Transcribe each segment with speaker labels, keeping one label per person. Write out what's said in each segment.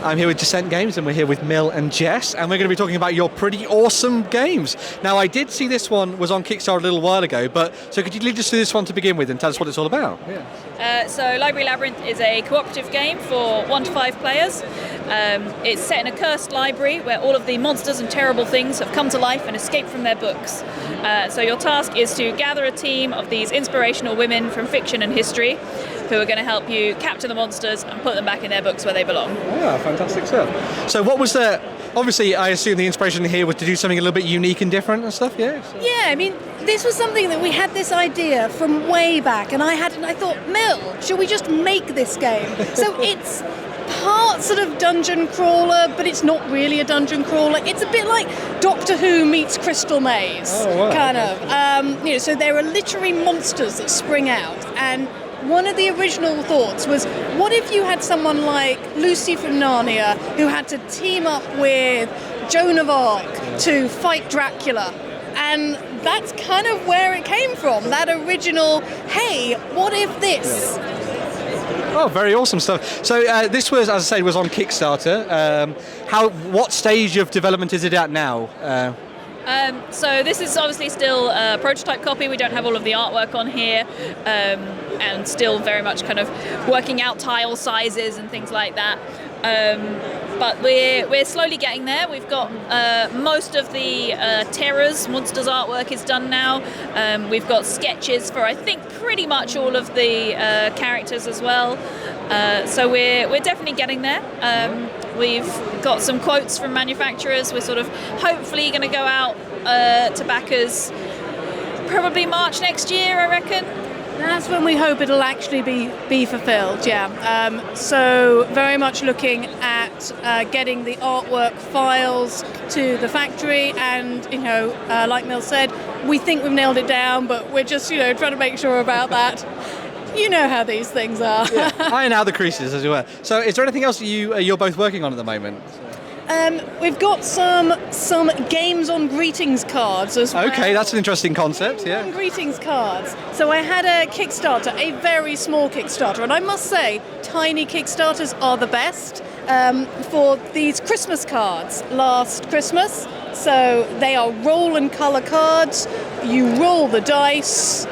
Speaker 1: I'm here with Dissent Games, and we're here with Mill and Jess, and we're going to be talking about your pretty awesome games. Now, I did see this one was on Kickstarter a little while ago, so could you lead us through this one to begin with and tell us what it's all about?
Speaker 2: So Library Labyrinth is a cooperative game for 1 to 5 players. It's set in a cursed library where all of the monsters and terrible things have come to life and escaped from their books. So your task is to gather a team of these inspirational women from fiction and history who are going to help you capture the monsters and put them back in their books where they belong.
Speaker 1: Yeah, fantastic stuff. So what was the... Obviously, I assume the inspiration here was to do something a little bit unique and different and stuff, yeah? So.
Speaker 3: Yeah, I mean, this was something that we had this idea from way back, and I thought, Mill, should we just make this game? So it's part sort of dungeon crawler, but it's not really a dungeon crawler. It's a bit like Doctor Who meets Crystal Maze, kind of. So there are literary monsters that spring out, and one of the original thoughts was, what if you had someone like Lucy from Narnia who had to team up with Joan of Arc to fight Dracula? And that's kind of where it came from, that original, hey, what if this?
Speaker 1: Oh, very awesome stuff. So this was, as I said, was on Kickstarter. What stage of development is it at now?
Speaker 2: So this is obviously still a prototype copy. We don't have all of the artwork on here, and still very much kind of working out tile sizes and things like that. But we're slowly getting there. We've got most of the terrors, monsters artwork is done now. We've got sketches for I think pretty much all of the characters as well. So we're definitely getting there. We've got some quotes from manufacturers. We're sort of hopefully going to go out to backers probably March next year, I reckon.
Speaker 3: That's when we hope it'll actually be fulfilled, yeah. So very much looking at getting the artwork files to the factory, and, like Mill said, we think we've nailed it down, but we're just, trying to make sure about that. You know how these things are.
Speaker 1: Yeah. Iron out the creases, as it were. So is there anything else you're both working on at the moment?
Speaker 3: We've got some games on greetings cards as well.
Speaker 1: Okay, that's an interesting concept, yeah.
Speaker 3: On greetings cards. So I had a Kickstarter, a very small Kickstarter, and I must say, tiny Kickstarters are the best for these Christmas cards last Christmas. So they are roll and colour cards. You roll the dice.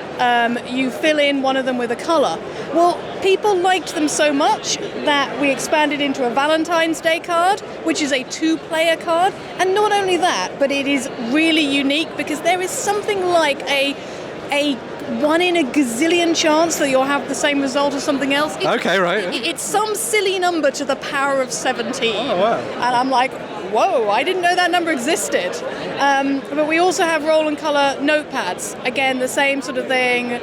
Speaker 3: You fill in one of them with a colour. Well, people liked them so much that we expanded into a Valentine's Day card, which is a 2-player card. And not only that, but it is really unique because there is something like a 1 in a gazillion chance that you'll have the same result as something else.
Speaker 1: Okay, right.
Speaker 3: It's some silly number to the power of 17.
Speaker 1: Oh, wow.
Speaker 3: And I'm like, whoa, I didn't know that number existed. But we also have roll and colour notepads. Again, the same sort of thing,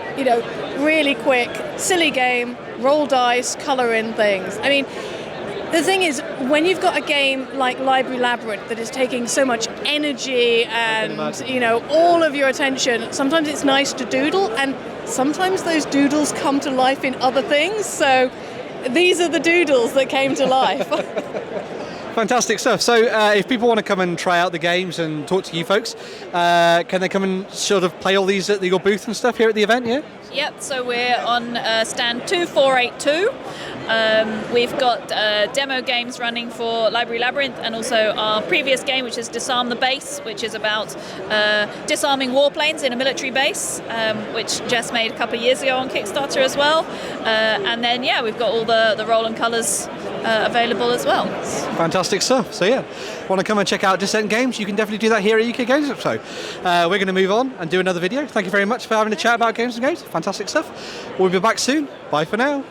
Speaker 3: really quick, silly game, roll dice, colour in things. I mean, the thing is, when you've got a game like Library Labyrinth that is taking so much energy and, all of your attention, sometimes it's nice to doodle, and sometimes those doodles come to life in other things. So these are the doodles that came to life.
Speaker 1: Fantastic stuff. So if people want to come and try out the games and talk to you folks, can they come and sort of play all these at your booth and stuff here at the event, yeah?
Speaker 2: Yep, so we're on stand 2482. We've got demo games running for Library Labyrinth, and also our previous game, which is Disarm the Base, which is about disarming warplanes in a military base, which Jess made a couple of years ago on Kickstarter as well. And then, we've got all the roll and colours available as well.
Speaker 1: Fantastic stuff. So want to come and check out Dissent Games, you can definitely do that here at UK Games Expo. We're going to move on and do another video. Thank you very much for having a chat about games and games. Fantastic stuff. We'll be back soon. Bye for now.